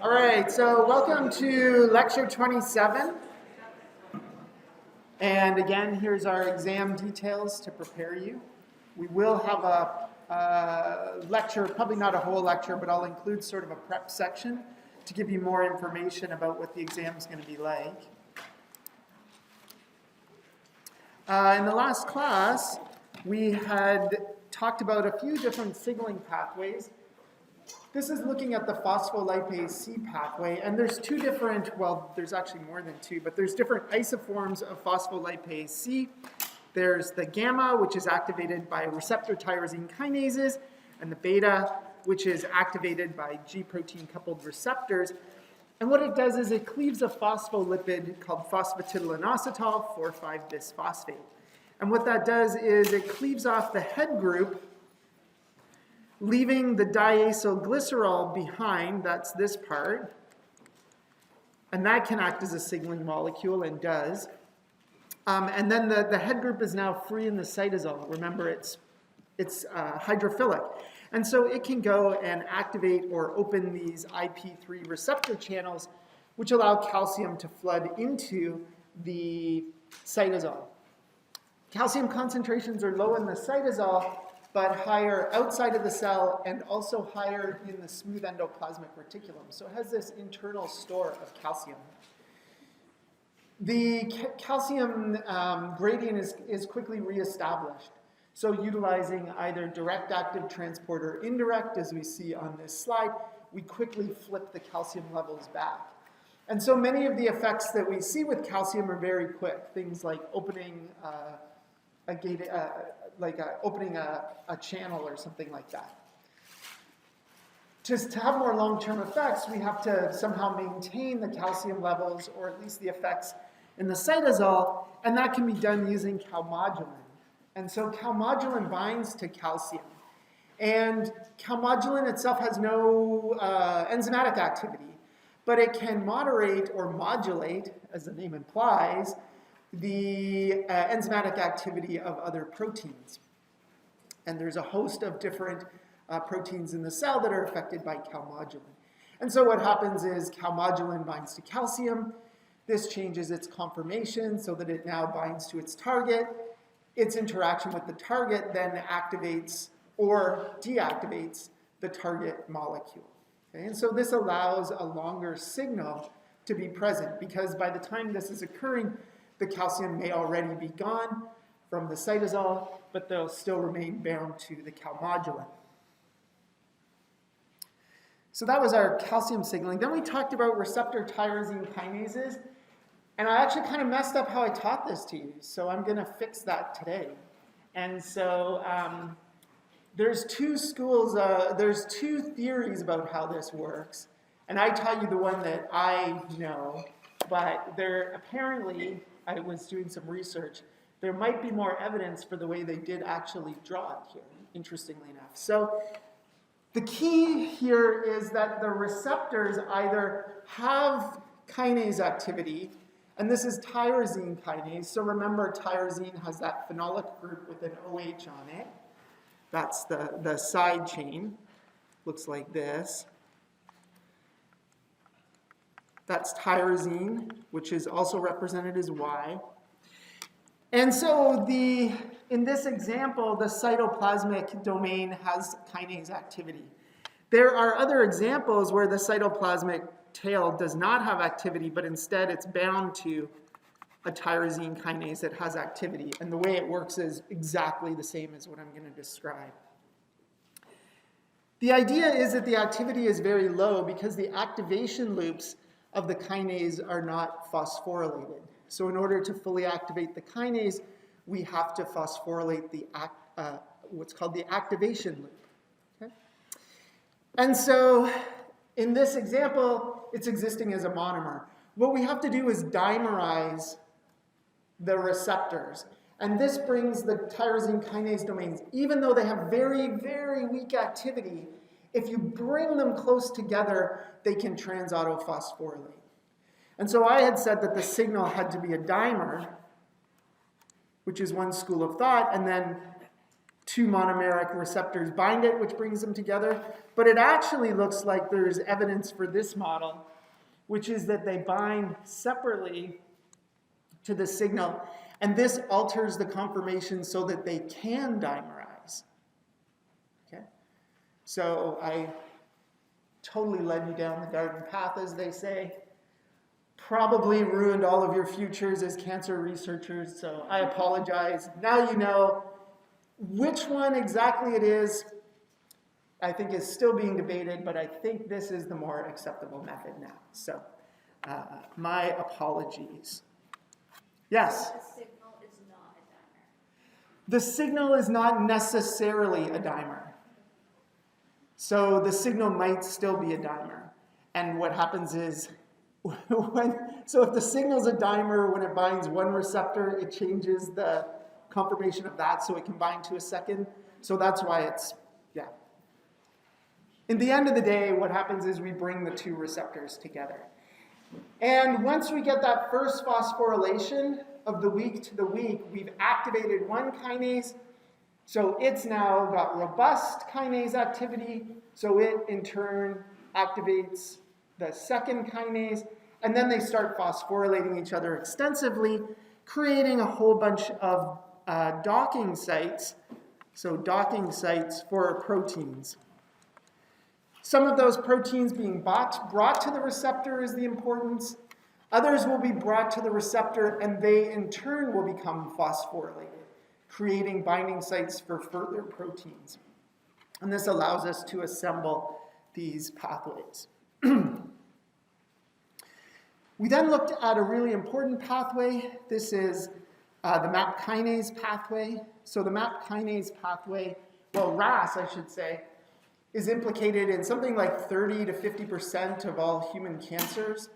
All right, so welcome to lecture 27. And again, here's our exam details to prepare you. We will have a lecture, probably not a whole lecture, but I'll include sort of a prep section to give you more information about what the exam is going to be like. In the last class, we had talked about a few different signaling pathways. This is looking at the phospholipase C pathway, and there's two different, well, there's actually more than two, but there's different isoforms of phospholipase C. There's the gamma, which is activated by receptor tyrosine kinases, and the beta, which is activated by G protein coupled receptors. And what it does is it cleaves a phospholipid called phosphatidylinositol 4,5-bisphosphate. And what that does is it cleaves off the head group, leaving the diacylglycerol behind, that's this part, and that can act as a signaling molecule and does. And then the head group is now free in the cytosol. Remember, it's hydrophilic. And so it can go and activate or open these IP3 receptor channels, which allow calcium to flood into the cytosol. Calcium concentrations are low in the cytosol, but higher outside of the cell and also higher in the smooth endoplasmic reticulum. So it has this internal store of calcium. The calcium gradient is quickly reestablished. So utilizing either direct active transport or indirect, as we see on this slide, we quickly flip the calcium levels back. And so many of the effects that we see with calcium are very quick. Things like opening opening a channel or something like that. Just to have more long-term effects, we have to somehow maintain the calcium levels, or at least the effects in the cytosol, and that can be done using calmodulin. And so calmodulin binds to calcium. And calmodulin itself has no enzymatic activity, but it can moderate or modulate, as the name implies, the enzymatic activity of other proteins. And there's a host of different proteins in the cell that are affected by calmodulin. And so what happens is calmodulin binds to calcium. This changes its conformation so that it now binds to its target. Its interaction with the target then activates or deactivates the target molecule. Okay? And so this allows a longer signal to be present, because by the time this is occurring, the calcium may already be gone from the cytosol, but they'll still remain bound to the calmodulin. So that was our calcium signaling. Then we talked about receptor tyrosine kinases, and I actually kind of messed up how I taught this to you, so I'm going to fix that today. And so there's two theories about how this works, and I taught you the one that I know, but there apparently, I was doing some research, there might be more evidence for the way they did actually draw it here, interestingly enough. So the key here is that the receptors either have kinase activity, and this is tyrosine kinase. So remember, tyrosine has that phenolic group with an OH on it. That's the side chain. Looks like this. That's tyrosine, which is also represented as Y. And so in this example, the cytoplasmic domain has kinase activity. There are other examples where the cytoplasmic tail does not have activity, but instead it's bound to a tyrosine kinase that has activity. And the way it works is exactly the same as what I'm going to describe. The idea is that the activity is very low because the activation loops of the kinase are not phosphorylated. So in order to fully activate the kinase, we have to phosphorylate the what's called the activation loop. Okay? And so in this example, it's existing as a monomer. What we have to do is dimerize the receptors. And this brings the tyrosine kinase domains, even though they have very, very weak activity, if you bring them close together, they can trans-autophosphorylate. And so I had said that the signal had to be a dimer, which is one school of thought, and then two monomeric receptors bind it, which brings them together. But it actually looks like there's evidence for this model, which is that they bind separately to the signal, and this alters the conformation so that they can dimerize. Okay? So I totally led you down the garden path, as they say. Probably ruined all of your futures as cancer researchers, so I apologize. Now you know which one exactly it is. I think is still being debated, but I think this is the more acceptable method now. So my apologies. Yes? The signal is not a dimer. The signal is not necessarily a dimer. So the signal might still be a dimer. And what happens is, so if the signal's a dimer, when it binds one receptor, it changes the conformation of that so it can bind to a second. So that's why it's, yeah. In the end of the day, what happens is we bring the two receptors together. And once we get that first phosphorylation of the weak to the weak, we've activated one kinase, so it's now got robust kinase activity, so it in turn activates the second kinase, and then they start phosphorylating each other extensively, creating a whole bunch of docking sites, so docking sites for proteins. Some of those proteins being brought to the receptor is the importance. Others will be brought to the receptor, and they in turn will become phosphorylated, creating binding sites for further proteins. And this allows us to assemble these pathways. We then looked at a really important pathway. This is the MAP kinase pathway. So the MAP kinase pathway, well, RAS, I should say, is implicated in something like 30 to 50% of all human cancers.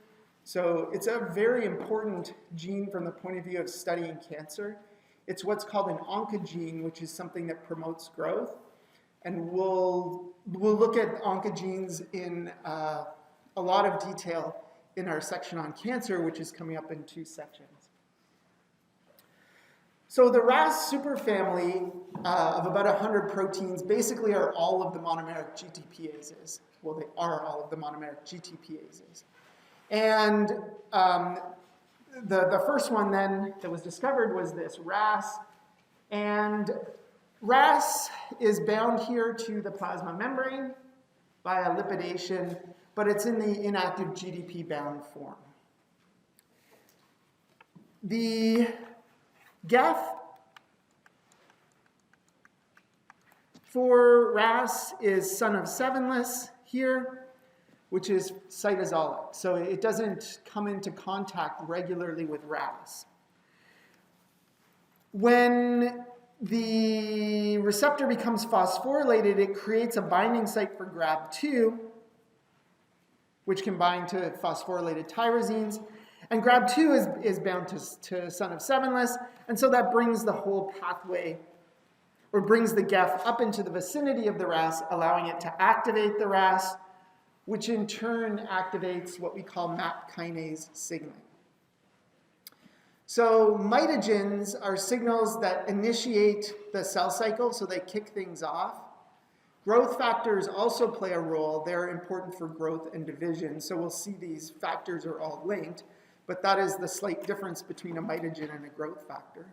So it's a very important gene from the point of view of studying cancer. It's what's called an oncogene, which is something that promotes growth. And we'll look at oncogenes in a lot of detail in our section on cancer, which is coming up in 2 sections. So the RAS superfamily of about 100 proteins basically are all of the monomeric GTPases. Well, they are all of the monomeric GTPases. And the first one then that was discovered was this RAS. And RAS is bound here to the plasma membrane via lipidation, but it's in the inactive GDP-bound form. The GEF for RAS is son of 7-less here, which is cytosolic. So it doesn't come into contact regularly with RAS. When the receptor becomes phosphorylated, it creates a binding site for GRAB2, which can bind to phosphorylated tyrosines. And GRAB2 is bound to son of 7-less, and so that brings the whole pathway, or brings the GEF up into the vicinity of the RAS, allowing it to activate the RAS, which in turn activates what we call MAP kinase signaling. So mitogens are signals that initiate the cell cycle, so they kick things off. Growth factors also play a role. They're important for growth and division, so we'll see these factors are all linked, but that is the slight difference between a mitogen and a growth factor.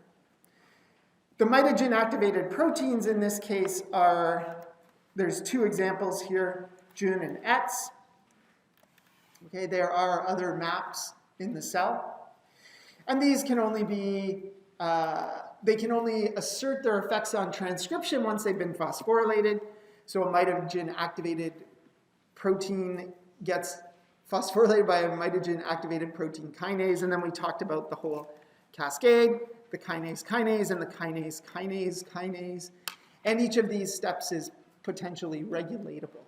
The mitogen-activated proteins in this case are, there's 2 examples here, JUN and ETS. Okay, there are other MAPs in the cell. And these can only be, they can only assert their effects on transcription once they've been phosphorylated. So a mitogen-activated protein gets phosphorylated by a mitogen-activated protein kinase, and then we talked about the whole cascade, the kinase, and the kinase. And each of these steps is potentially regulatable.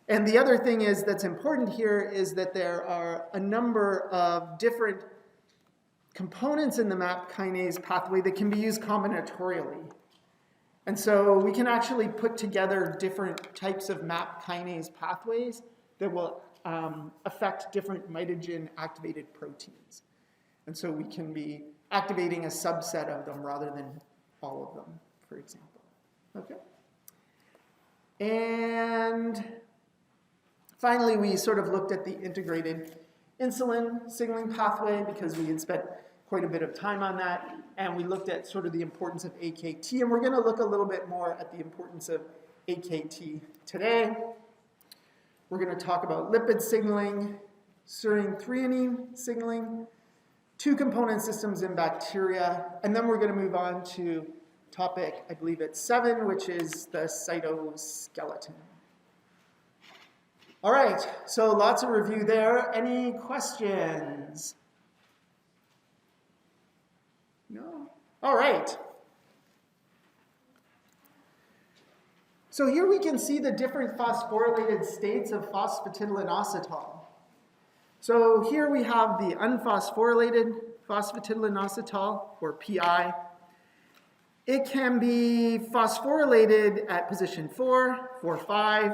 And the other thing is that's important here is that there are a number of different components in the MAP kinase pathway that can be used combinatorially. And so we can actually put together different types of MAP kinase pathways that will affect different mitogen-activated proteins. And so we can be activating a subset of them rather than all of them for example. Okay? And finally, we sort of looked at the integrated insulin signaling pathway because we had spent quite a bit of time on that, and we looked at sort of the importance of AKT, and we're going to look a little bit more at the importance of AKT today. We're going to talk about lipid signaling, serine threonine signaling, two-component systems in bacteria, and then we're going to move on to topic, I believe it's 7, which is the cytoskeleton. All right, so lots of review there. Any questions? No? All right. So here we can see the different phosphorylated states of phosphatidylinositol. So here we have the unphosphorylated phosphatidylinositol, or PI. It can be phosphorylated at position 4, 4, 5.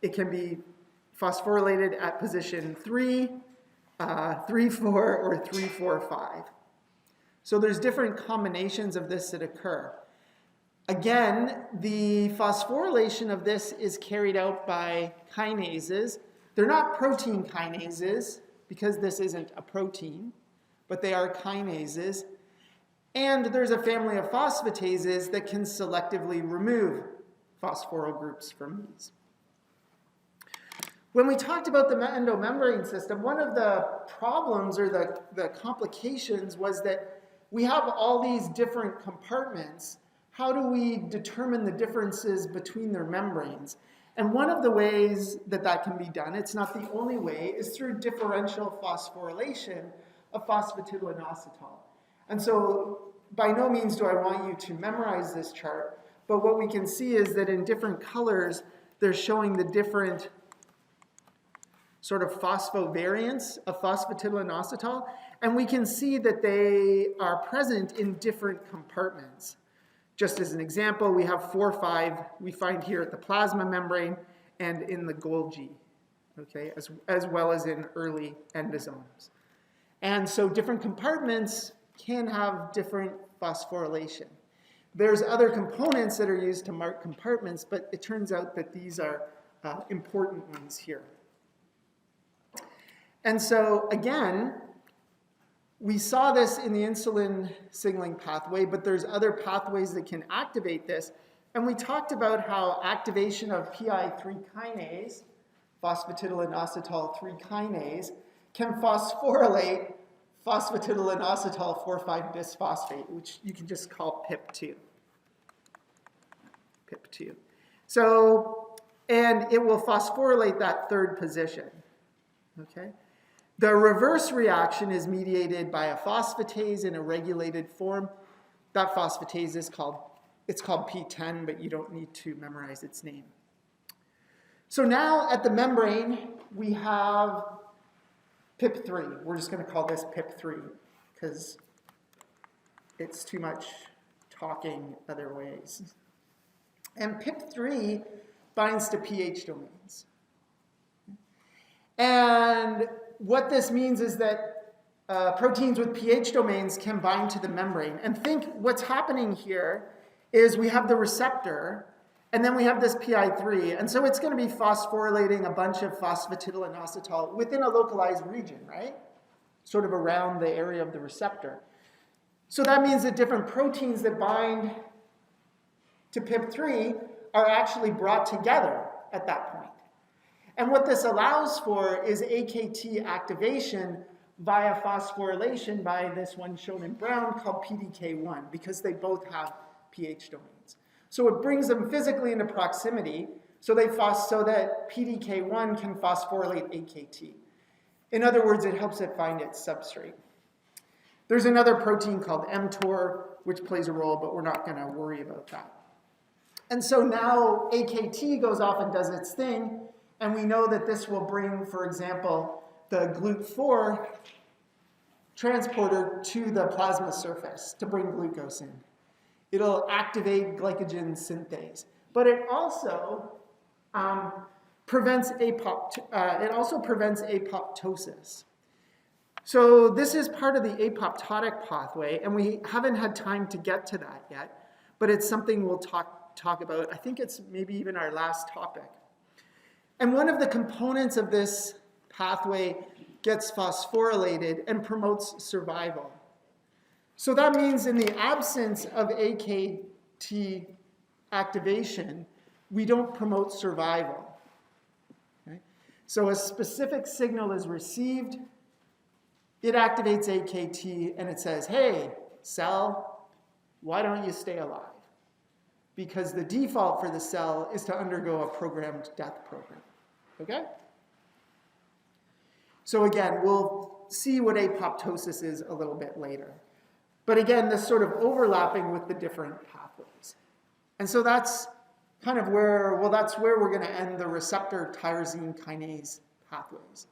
It can be phosphorylated at position 3, 3, 4, or 3, 4, 5. So there's different combinations of this that occur. Again, the phosphorylation of this is carried out by kinases. They're not protein kinases because this isn't a protein, but they are kinases. And there's a family of phosphatases that can selectively remove phosphoryl groups from these. When we talked about the endomembrane system, one of the problems or the complications was that we have all these different compartments. How do we determine the differences between their membranes? And one of the ways that that can be done, it's not the only way, is through differential phosphorylation of phosphatidylinositol. And so by no means do I want you to memorize this chart, but what we can see is that in different colors, they're showing the different sort of phosphovariants of phosphatidylinositol, and we can see that they are present in different compartments. Just as an example, we have 4, 5 we find here at the plasma membrane and in the Golgi, okay, as well as in early endosomes. And so different compartments can have different phosphorylation. There's other components that are used to mark compartments, but it turns out that these are important ones here. And so again, we saw this in the insulin signaling pathway, but there's other pathways that can activate this. And we talked about how activation of PI3 kinase, phosphatidylinositol 3 kinase, can phosphorylate phosphatidylinositol 4,5 bisphosphate, which you can just call PIP2. PIP2. So, and it will phosphorylate that third position, okay? The reverse reaction is mediated by a phosphatase in a regulated form. That phosphatase is called P10, but you don't need to memorize its name. So now at the membrane, we have PIP3. We're just going to call this PIP3 because it's too much talking other ways. And PIP3 binds to pH domains. And what this means is that proteins with pH domains can bind to the membrane. And think what's happening here is we have the receptor, and then we have this PI3, and so it's going to be phosphorylating a bunch of phosphatidylinositol within a localized region, right? Sort of around the area of the receptor. So that means that different proteins that bind to PIP3 are actually brought together at that point. And what this allows for is AKT activation via phosphorylation by this one shown in brown called PDK1, because they both have pH domains. So it brings them physically into proximity so that PDK1 can phosphorylate AKT. In other words, it helps it find its substrate. There's another protein called mTOR, which plays a role, but we're not going to worry about that. And so now AKT goes off and does its thing, and we know that this will bring, for example, the GLUT4 transporter to the plasma surface to bring glucose in. It'll activate glycogen synthase, but it also prevents apoptosis. So this is part of the apoptotic pathway, and we haven't had time to get to that yet. but it's something we'll talk about. I think it's maybe even our last topic. And one of the components of this pathway gets phosphorylated and promotes survival. So that means in the absence of AKT activation, we don't promote survival. Okay? So a specific signal is received, it activates AKT, and it says, hey, cell, why don't you stay alive? Because the default for the cell is to undergo a programmed death program. Okay? So again, we'll see what apoptosis is a little bit later. But again, this sort of overlapping with the different pathways. And so that's kind of where, well, that's where we're going to end the receptor tyrosine kinase pathways.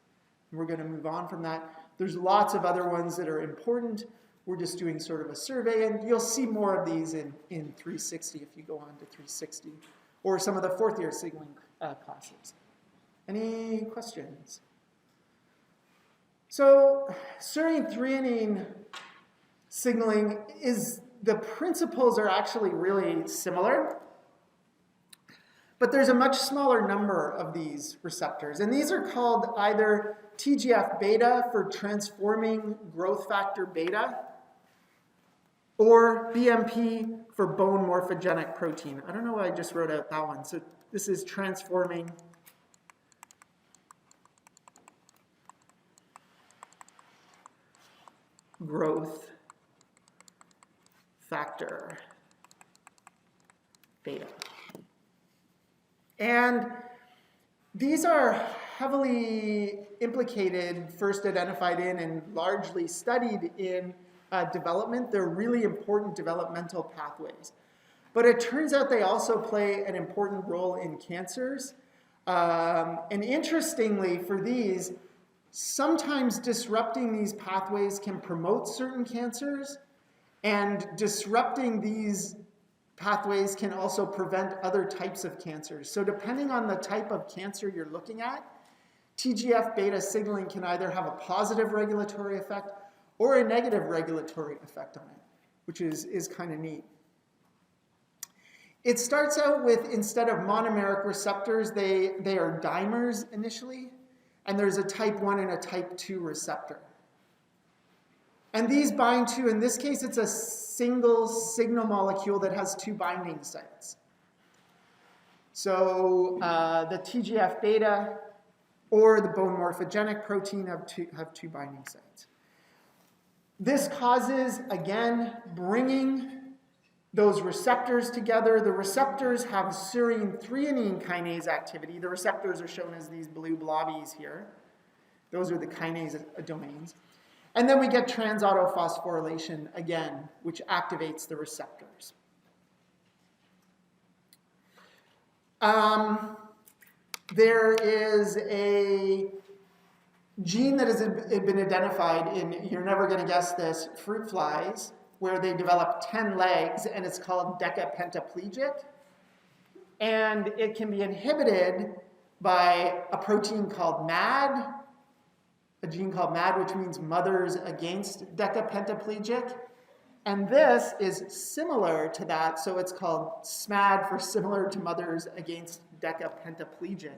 And we're going to move on from that. There's lots of other ones that are important. We're just doing sort of a survey, and you'll see more of these in 360 if you go on to 360, or some of the fourth-year signaling classes. Any questions? So serine threonine signaling the principles are actually really similar, but there's a much smaller number of these receptors. And these are called either TGF-beta for transforming growth factor beta, or BMP for bone morphogenic protein. I don't know why I just wrote out that one. So this is transforming growth factor beta. And these are heavily implicated, first identified in, and largely studied in development. They're really important developmental pathways. But it turns out they also play an important role in cancers. And interestingly, for these, sometimes disrupting these pathways can promote certain cancers, and disrupting these pathways can also prevent other types of cancers. So depending on the type of cancer you're looking at, TGF-beta signaling can either have a positive regulatory effect or a negative regulatory effect on it, which is kind of neat. It starts out with, instead of monomeric receptors, they are dimers initially, and there's a type 1 and a type 2 receptor. And these bind to, in this case, it's a single signal molecule that has 2 binding sites. So the TGF-beta or the bone morphogenic protein have two binding sites. This causes, again, bringing those receptors together. The receptors have serine threonine kinase activity. The receptors are shown as these blue blobbies here. Those are the kinase domains. And then we get trans-autophosphorylation again, which activates the receptors. There is a gene that has been identified in, you're never going to guess this, fruit flies, where they develop 10 legs, and it's called decapentaplegic. And it can be inhibited by a protein called MAD, a gene called MAD, which means Mothers Against Decapentaplegic. And this is similar to that, so it's called SMAD for Similar to Mothers Against Decapentaplegic.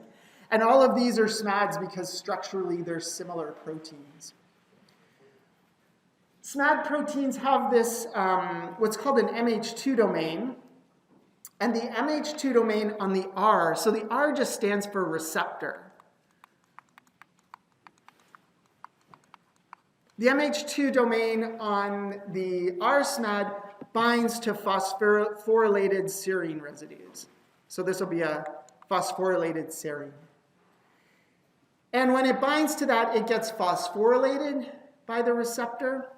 And all of these are SMADs because structurally they're similar proteins. SMAD proteins have this, what's called an MH2 domain. And the MH2 domain on the R, so the R just stands for receptor. The MH2 domain on the R-SMAD binds to phosphorylated serine residues. So this will be a phosphorylated serine. And when it binds to that, it gets phosphorylated by the receptor.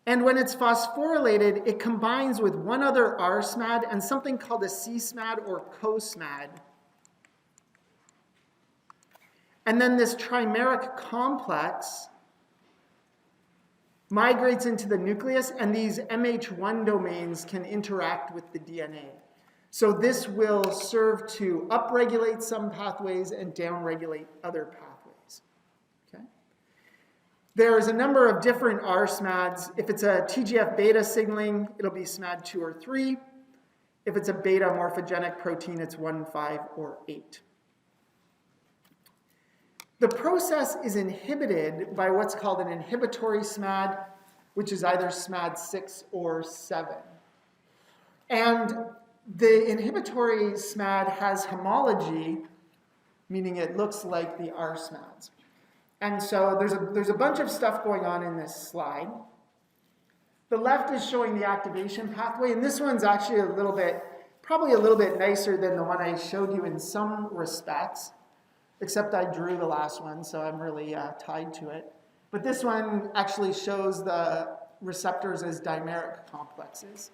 And when it's phosphorylated, it combines with one other R-SMAD and something called a C-SMAD or co-SMAD. And then this trimeric complex migrates into the nucleus, and these MH1 domains can interact with the DNA. So this will serve to upregulate some pathways and downregulate other pathways. Okay? There's a number of different R-SMADs. If it's a TGF-beta signaling, it'll be SMAD 2 or 3. If it's a beta morphogenic protein, it's 1, 5, or 8. The process is inhibited by what's called an inhibitory SMAD, which is either SMAD 6 or 7. And the inhibitory SMAD has homology, meaning it looks like the R SMADs. And so there's a bunch of stuff going on in this slide. The left is showing the activation pathway, and this one's actually probably a little bit nicer than the one I showed you in some respects, except I drew the last one, so I'm really tied to it. But this one actually shows the receptors as dimeric complexes.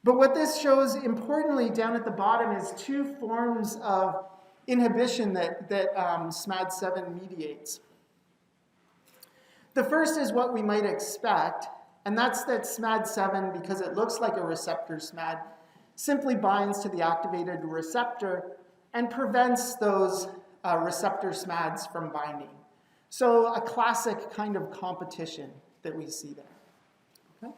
But what this shows, importantly, down at the bottom is two forms of inhibition that SMAD7 mediates. The first is what we might expect, and that's that SMAD7, because it looks like a receptor SMAD, simply binds to the activated receptor and prevents those receptor SMADs from binding. So a classic kind of competition that we see there. Okay?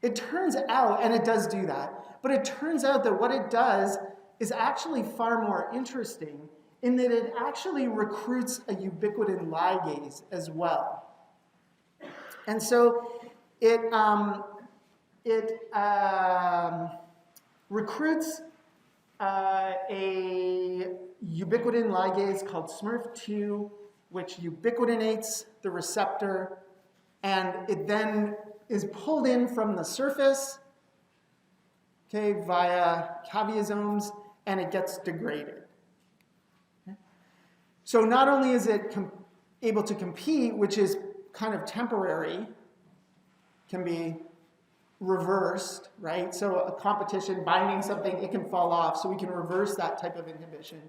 It turns out, and it does do that, but it turns out that what it does is actually far more interesting in that it actually recruits a ubiquitin ligase as well. And so it recruits a ubiquitin ligase called SMRF2, which ubiquitinates the receptor, and it then is pulled in from the surface, okay, via caviosomes, and it gets degraded. Okay? So not only is it able to compete, which is kind of temporary, can be reversed, right? So a competition binding something, it can fall off, so we can reverse that type of inhibition.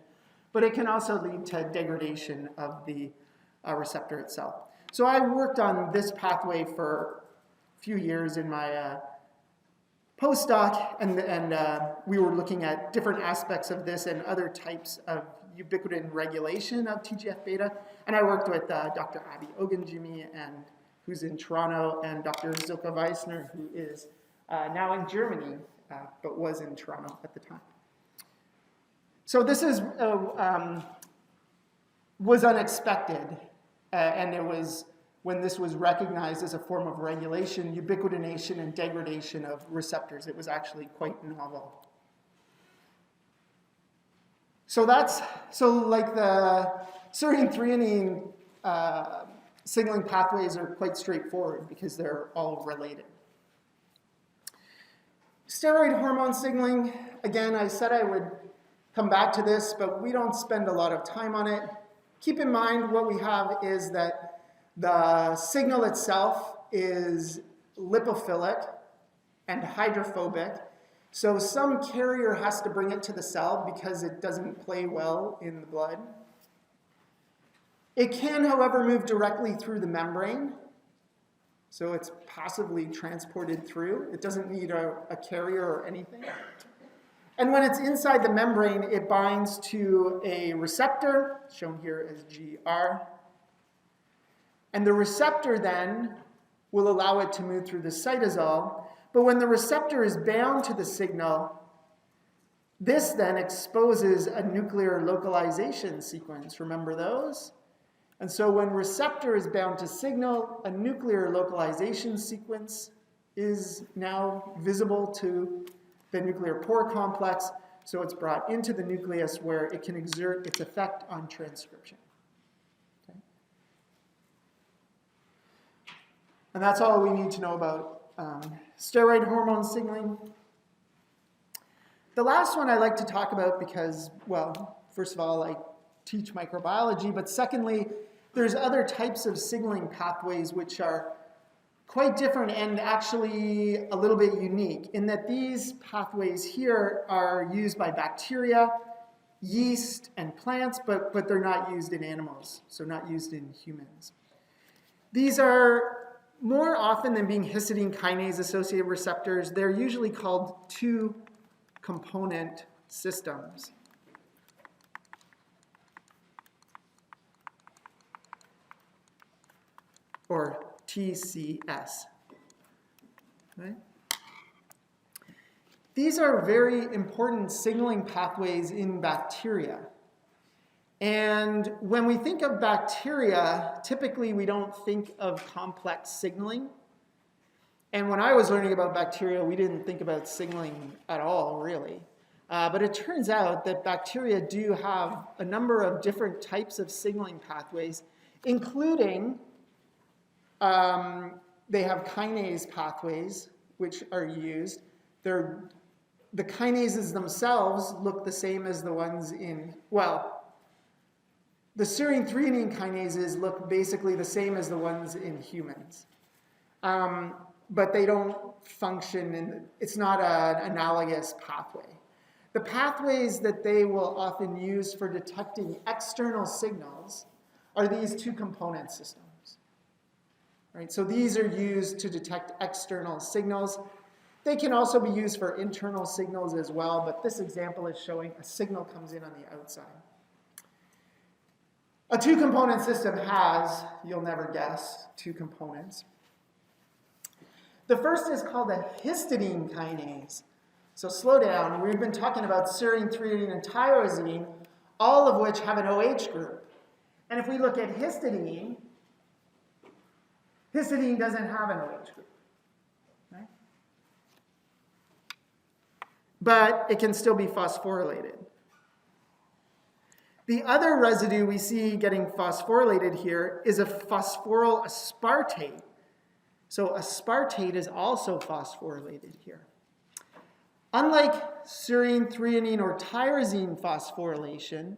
But it can also lead to degradation of the receptor itself. So I worked on this pathway for a few years in my postdoc, and we were looking at different aspects of this and other types of ubiquitin regulation of TGF-beta. And I worked with Dr. Abby Ogunjimi, who's in Toronto, and Dr. Zilka Weissner, who is now in Germany, but was in Toronto at the time. So this was unexpected, and it was when this was recognized as a form of regulation, ubiquitination and degradation of receptors. It was actually quite novel. So like the serine threonine signaling pathways are quite straightforward because they're all related. Steroid hormone signaling, again, I said I would come back to this, but we don't spend a lot of time on it. Keep in mind what we have is that the signal itself is lipophilic and hydrophobic. So some carrier has to bring it to the cell because it doesn't play well in the blood. It can, however, move directly through the membrane. So it's passively transported through. It doesn't need a carrier or anything. And when it's inside the membrane, it binds to a receptor, shown here as GR. And the receptor then will allow it to move through the cytosol. But when the receptor is bound to the signal, this then exposes a nuclear localization sequence. Remember those? And so when receptor is bound to signal, a nuclear localization sequence is now visible to the nuclear pore complex. So it's brought into the nucleus where it can exert its effect on transcription. Okay? And that's all we need to know about steroid hormone signaling. The last one I like to talk about because, well, first of all, I teach microbiology, but secondly, there's other types of signaling pathways which are quite different and actually a little bit unique in that these pathways here are used by bacteria, yeast, and plants, but they're not used in animals, so not used in humans. These are more often than being histidine kinase associated receptors, they're usually called two-component systems. Or TCS. Right? These are very important signaling pathways in bacteria. And when we think of bacteria, typically we don't think of complex signaling. And when I was learning about bacteria, we didn't think about signaling at all, really. But it turns out that bacteria do have a number of different types of signaling pathways, including they have kinase pathways, which are used. The kinases themselves look the same as the ones in, well, the serine threonine kinases look basically the same as the ones in humans. But they don't function, it's not an analogous pathway. The pathways that they will often use for detecting external signals are these two component systems. Right? So these are used to detect external signals. They can also be used for internal signals as well, but this example is showing a signal comes in on the outside. A two-component system has, you'll never guess, two components. The first is called a histidine kinase. So slow down. We've been talking about serine, threonine, and tyrosine, all of which have an OH group. And if we look at histidine, histidine doesn't have an OH group. Right? But it can still be phosphorylated. The other residue we see getting phosphorylated here is a phosphoryl aspartate. So aspartate is also phosphorylated here. Unlike serine, threonine, or tyrosine phosphorylation,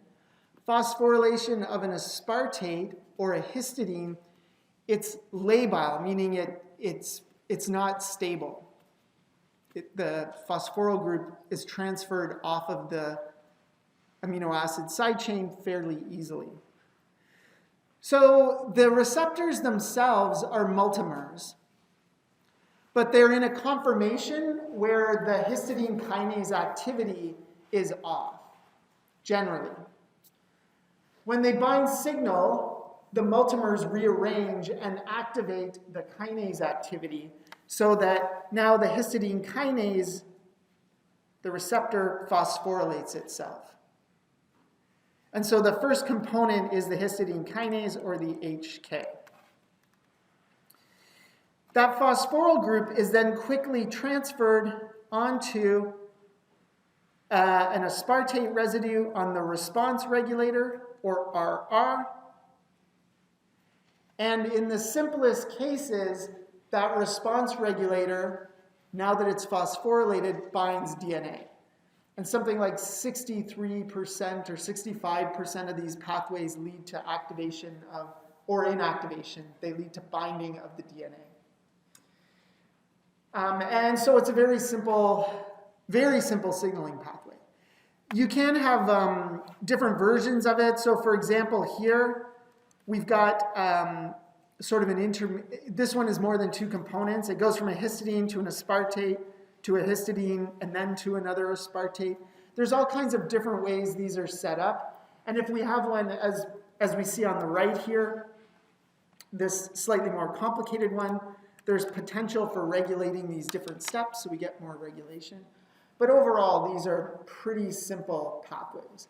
phosphorylation of an aspartate or a histidine, it's labile, meaning it's not stable. The phosphoryl group is transferred off of the amino acid side chain fairly easily. So the receptors themselves are multimers, but they're in a conformation where the histidine kinase activity is off, generally. When they bind signal, the multimers rearrange and activate the kinase activity so that now the histidine kinase, the receptor, phosphorylates itself. And so the first component is the histidine kinase, or the HK. That phosphoryl group is then quickly transferred onto an aspartate residue on the response regulator, or RR. And in the simplest cases, that response regulator, now that it's phosphorylated, binds DNA. And something like 63% or 65% of these pathways lead to activation of, or inactivation. They lead to binding of the DNA. And so it's a very simple signaling pathway. You can have different versions of it. So for example, here we've got sort of this one is more than two components. It goes from a histidine to an aspartate, to a histidine, and then to another aspartate. There's all kinds of different ways these are set up. And if we have one, as we see on the right here, this slightly more complicated one, there's potential for regulating these different steps, so we get more regulation. But overall, these are pretty simple pathways.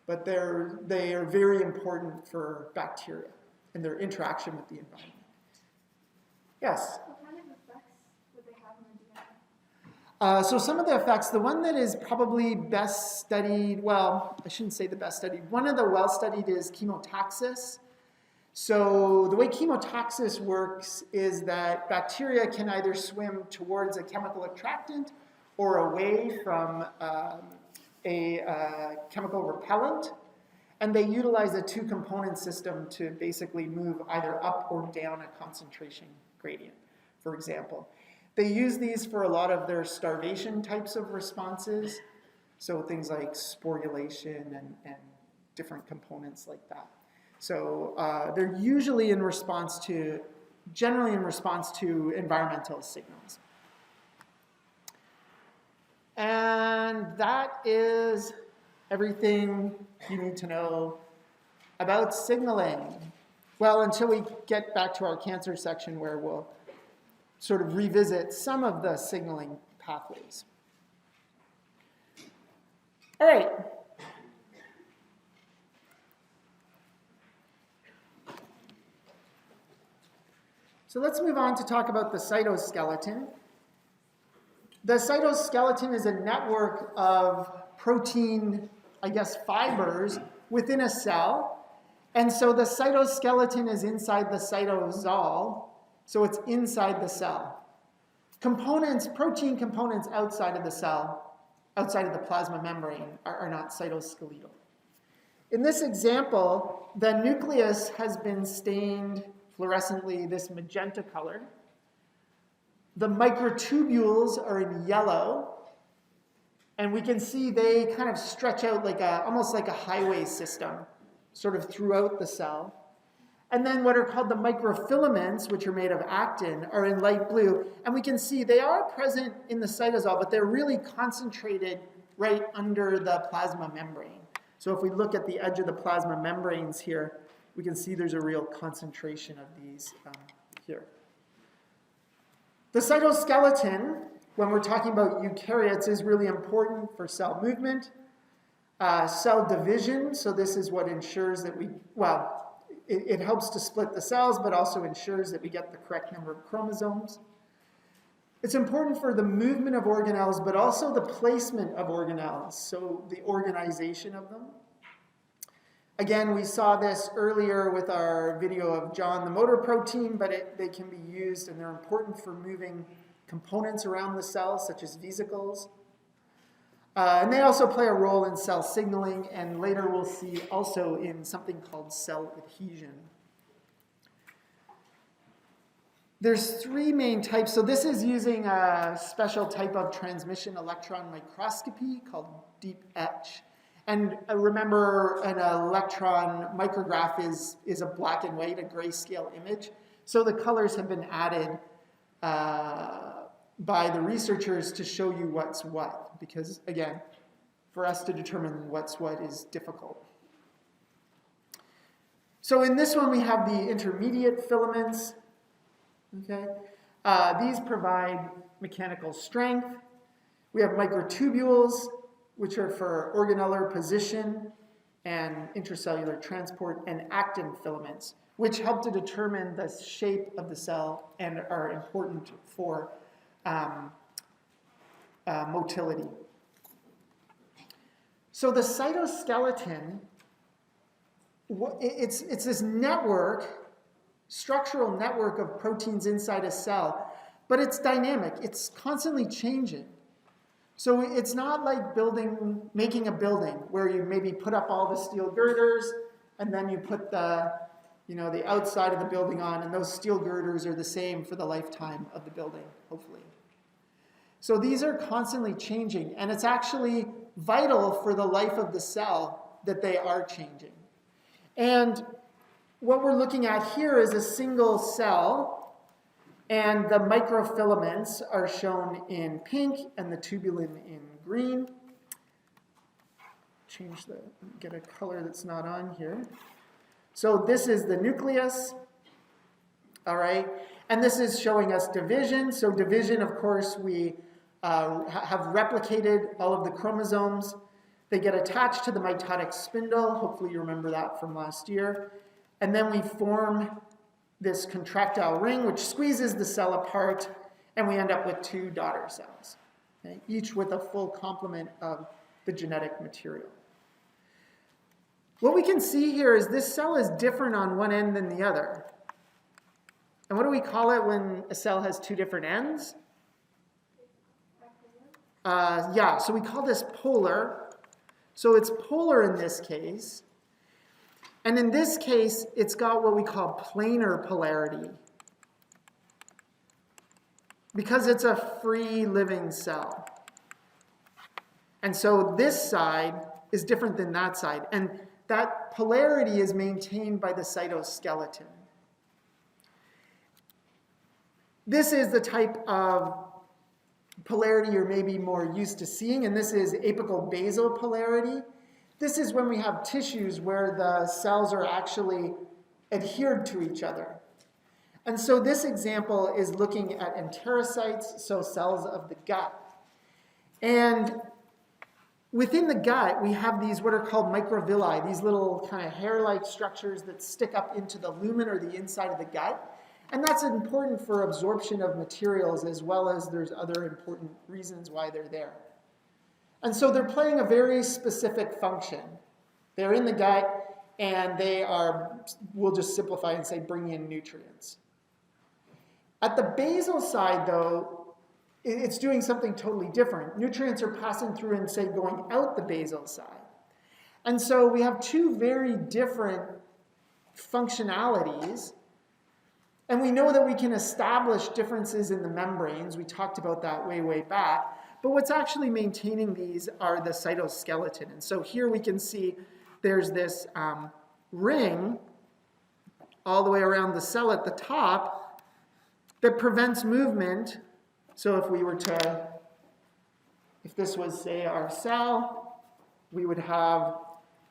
But they are very important for bacteria and their interaction with the environment. Yes? What kind of effects would they have on the DNA? So some of the effects, the one that is probably best studied, well, I shouldn't say the best studied, one of the well-studied is chemotaxis. So the way chemotaxis works is that bacteria can either swim towards a chemical attractant or away from a chemical repellent. And they utilize a two-component system to basically move either up or down a concentration gradient, for example. They use these for a lot of their starvation types of responses, so things like sporulation and different components like that. So they're usually generally in response to environmental signals. And that is everything you need to know about signaling. Well, until we get back to our cancer section where we'll sort of revisit some of the signaling pathways. All right. So let's move on to talk about the cytoskeleton. The cytoskeleton is a network of protein, fibers within a cell. And so the cytoskeleton is inside the cytosol, so it's inside the cell. Protein components outside of the cell, outside of the plasma membrane, are not cytoskeletal. In this example, the nucleus has been stained fluorescently this magenta color. The microtubules are in yellow, and we can see they kind of stretch out almost like a highway system, sort of throughout the cell. And then what are called the microfilaments, which are made of actin, are in light blue. And we can see they are present in the cytosol, but they're really concentrated right under the plasma membrane. So if we look at the edge of the plasma membranes here, we can see there's a real concentration of these here. The cytoskeleton, when we're talking about eukaryotes, is really important for cell movement, cell division. So this is what ensures that it helps to split the cells, but also ensures that we get the correct number of chromosomes. It's important for the movement of organelles, but also the placement of organelles, so the organization of them. Again, we saw this earlier with our video of John the motor protein, but they can be used, and they're important for moving components around the cell, such as vesicles. And they also play a role in cell signaling, and later we'll see also in something called cell adhesion. There's three main types. So this is using a special type of transmission electron microscopy called deep etch. And remember, an electron micrograph is a black and white, a grayscale image. So the colors have been added by the researchers to show you what's what, because again, for us to determine what's what is difficult. So in this one we have the intermediate filaments. Okay, these provide mechanical strength. We have microtubules, which are for organellar position and intracellular transport, and actin filaments, which help to determine the shape of the cell and are important for motility. So the cytoskeleton, it's this network, structural network of proteins inside a cell, but it's dynamic. It's constantly changing. So it's not like making a building where you maybe put up all the steel girders and then you put the outside of the building on, and those steel girders are the same for the lifetime of the building, hopefully. So these are constantly changing, and it's actually vital for the life of the cell that they are changing. And what we're looking at here is a single cell, and the microfilaments are shown in pink and the tubulin in green. Get a color that's not on here. So this is the nucleus, all right? And this is showing us division. So division, of course, we have replicated all of the chromosomes. They get attached to the mitotic spindle. Hopefully you remember that from last year. And then we form this contractile ring, which squeezes the cell apart, and we end up with two daughter cells, okay? Each with a full complement of the genetic material. What we can see here is this cell is different on one end than the other. And what do we call it when a cell has two different ends? So we call this polar. So it's polar in this case. And in this case, it's got what we call planar polarity, because it's a free living cell. And so this side is different than that side. And that polarity is maintained by the cytoskeleton. This is the type of polarity you're maybe more used to seeing, and this is apical basal polarity. This is when we have tissues where the cells are actually adhered to each other. And so this example is looking at enterocytes, so cells of the gut. And Within the gut, we have these what are called microvilli, these little kind of hair-like structures that stick up into the lumen or the inside of the gut. And that's important for absorption of materials, as well as there's other important reasons why they're there. And so they're playing a very specific function. They're in the gut, and they are, we'll just simplify and say, bring in nutrients. At the basal side, though, it's doing something totally different. Nutrients are passing through and, say, going out the basal side. And so we have two very different functionalities. And we know that we can establish differences in the membranes. We talked about that way, way back. But what's actually maintaining these are the cytoskeleton. And so here we can see there's this ring all the way around the cell at the top that prevents movement. So if we were to, if this was, say, our cell, we would have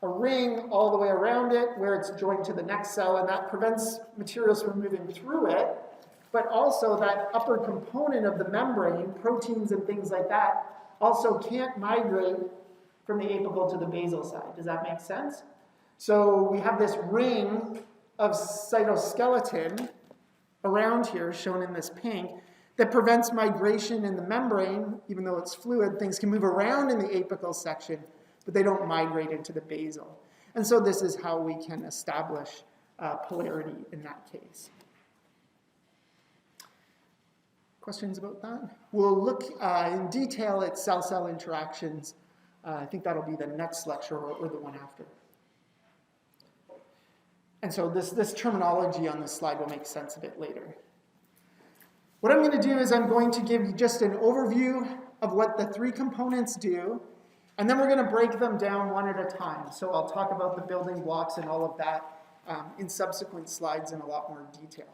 a ring all the way around it where it's joined to the next cell, and that prevents materials from moving through it. But also that upper component of the membrane, proteins and things like that, also can't migrate from the apical to the basal side. Does that make sense? So we have this ring of cytoskeleton around here, shown in this pink, that prevents migration in the membrane. Even though it's fluid, things can move around in the apical section, but they don't migrate into the basal. And so this is how we can establish polarity in that case. Questions about that? We'll look in detail at cell-cell interactions. I think that'll be the next lecture or the one after. And so this terminology on this slide will make sense of it later. What I'm going to do is I'm going to give you just an overview of what the three components do, and then we're going to break them down one at a time. So I'll talk about the building blocks and all of that in subsequent slides in a lot more detail.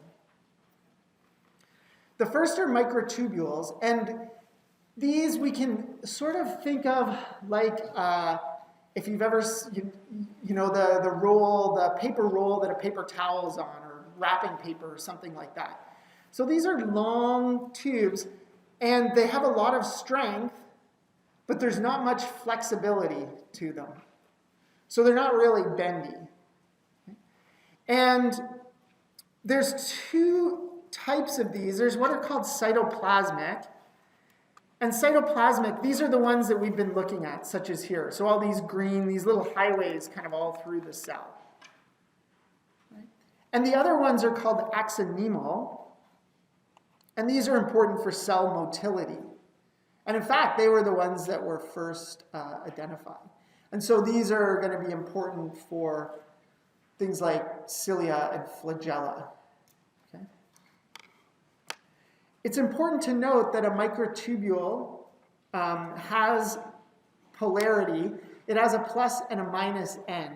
The first are microtubules, and these we can sort of think of like if you've ever, you know, the roll, the paper roll that a paper towel's on, or wrapping paper or something like that. So these are long tubes, and they have a lot of strength, but there's not much flexibility to them. So they're not really bendy. And there's two types of these. There's what are called cytoplasmic. And cytoplasmic, these are the ones that we've been looking at, such as here. So all these green, these little highways kind of all through the cell. Right? And the other ones are called axonemal. And these are important for cell motility. And in fact, they were the ones that were first identified. And so these are going to be important for things like cilia and flagella. Okay? It's important to note that a microtubule has polarity. It has a plus and a minus end.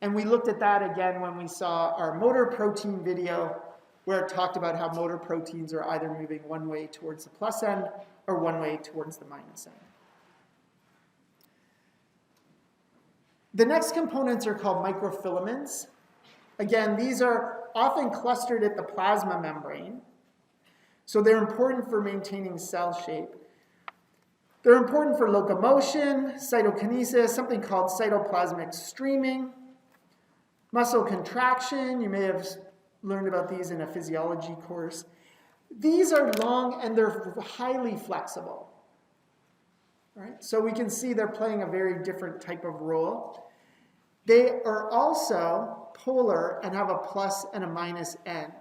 And we looked at that again when we saw our motor protein video, where it talked about how motor proteins are either moving one way towards the plus end or one way towards the minus end. The next components are called microfilaments. Again, these are often clustered at the plasma membrane, so they're important for maintaining cell shape. They're important for locomotion, cytokinesis, something called cytoplasmic streaming, muscle contraction. You may have learned about these in a physiology course. These are long and they're highly flexible. Right? So we can see they're playing a very different type of role. They are also polar and have a plus and a minus end.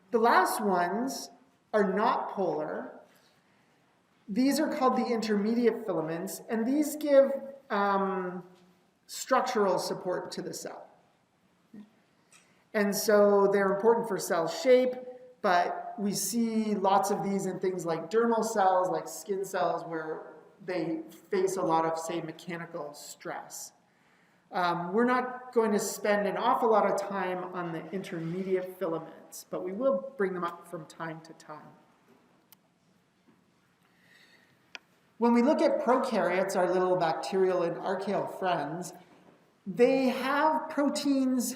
The last ones are not polar. These are called the intermediate filaments, and these give structural support to the cell. And so they're important for cell shape, but we see lots of these in things like dermal cells, like skin cells, where they face a lot of, say, mechanical stress. We're not going to spend an awful lot of time on the intermediate filaments, but we will bring them up from time to time. When we look at prokaryotes, our little bacterial and archaeal friends, they have proteins.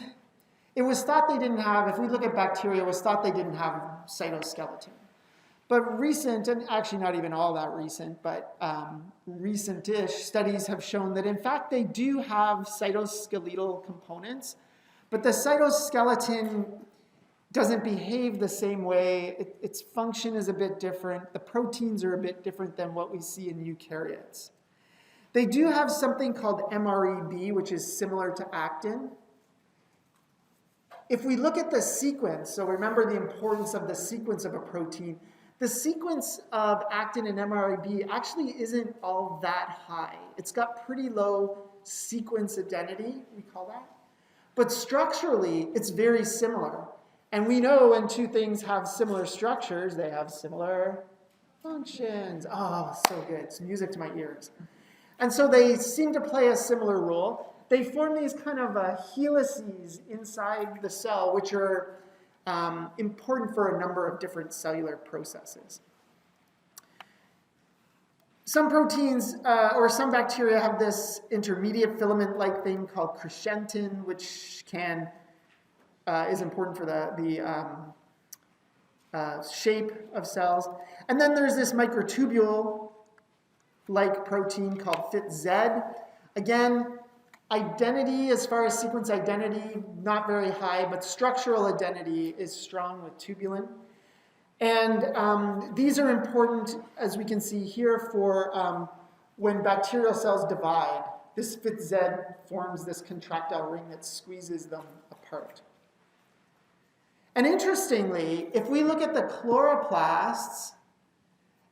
It was thought they didn't have, if we look at bacteria, it was thought they didn't have cytoskeleton. But recent, and actually not even all that recent, but recent-ish studies have shown that in fact they do have cytoskeletal components, but the cytoskeleton doesn't behave the same way. Its function is a bit different. The proteins are a bit different than what we see in eukaryotes. They do have something called MREB, which is similar to actin. If we look at the sequence, so remember the importance of the sequence of a protein, the sequence of actin and MREB actually isn't all that high. It's got pretty low sequence identity, we call that. But structurally, it's very similar. And we know when two things have similar structures, they have similar functions. Oh, so good. It's music to my ears. And so they seem to play a similar role. They form these kind of helices inside the cell, which are important for a number of different cellular processes. Some proteins or some bacteria have this intermediate filament-like thing called crescentin, which is important for the shape of cells. And then there's this microtubule-like protein called FitZ. Again, identity, as far as sequence identity, not very high, but structural identity is strong with tubulin. And these are important, as we can see here, for when bacterial cells divide. This FitZ forms this contractile ring that squeezes them apart. And interestingly, if we look at the chloroplasts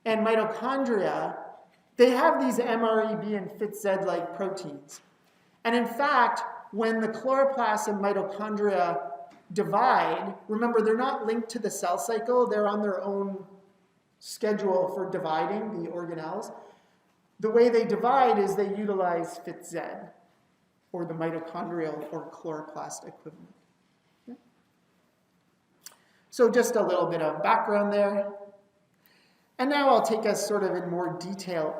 and mitochondria, they have these MREB and FitZ-like proteins. And in fact, when the chloroplasts and mitochondria divide, remember, they're not linked to the cell cycle. They're on their own schedule for dividing, the organelles. The way they divide is they utilize FitZ, or the mitochondrial or chloroplast equivalent. Okay. So just a little bit of background there. And now I'll take us sort of in more detail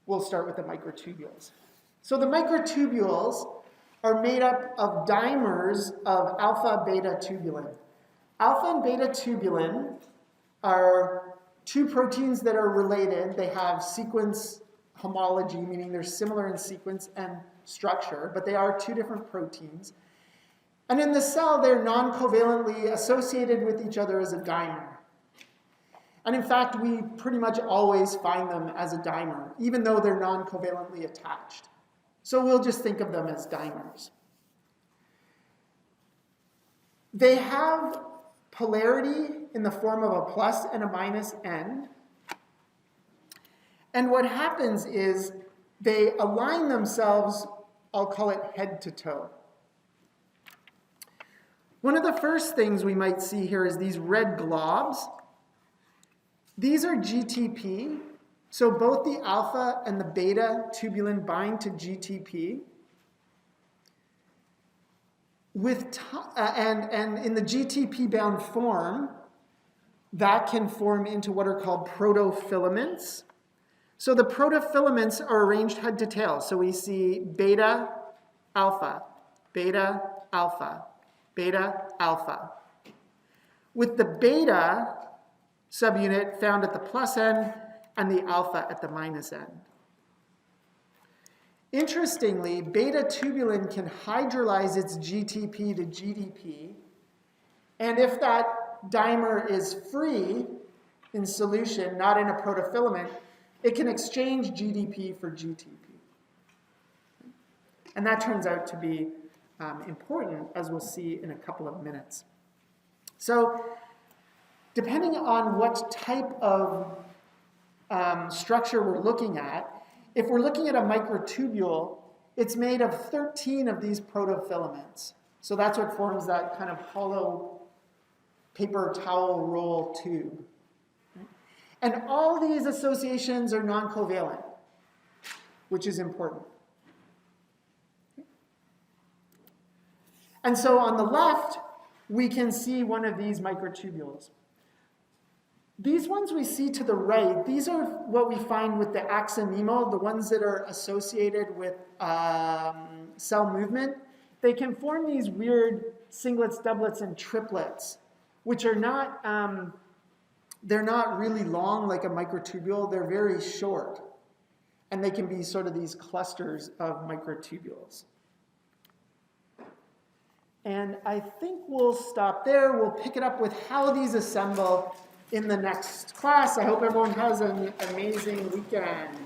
we'll start with the microtubules. So the microtubules are made up of dimers of alpha-beta tubulin. Alpha and beta tubulin are two proteins that are related. They have sequence homology, meaning they're similar in sequence and structure, but they are two different proteins. And in the cell, they're non-covalently associated with each other as a dimer. And in fact, we pretty much always find them as a dimer, even though they're non-covalently attached. So we'll just think of them as dimers. They have polarity in the form of a plus and a minus end. And what happens is they align themselves, I'll call it head to toe. One of the first things we might see here is these red globs. These are GTP. So both the alpha and the beta tubulin bind to GTP. And in the GTP-bound form, that can form into what are called protofilaments. So the protofilaments are arranged head to tail. So we see beta, alpha, beta, alpha, beta, alpha. With the beta subunit found at the plus end, and the alpha at the minus end. Interestingly, beta tubulin can hydrolyze its GTP to GDP, and if that dimer is free in solution, not in a protofilament, it can exchange GDP for GTP. And that turns out to be important, as we'll see in a couple of minutes. So, depending on what type of structure we're looking at, if we're looking at a microtubule, it's made of 13 of these protofilaments. So that's what forms that kind of hollow paper towel roll tube. And all these associations are non-covalent, which is important. And so on the left, we can see one of these microtubules. These ones we see to the right, these are what we find with the axonema, the ones that are associated with cell movement. They can form these weird singlets, doublets, and triplets, which are not they're not really long like a microtubule, they're very short. And they can be sort of these clusters of microtubules. And I think we'll stop there. We'll pick it up with how these assemble in the next class. I hope everyone has an amazing weekend.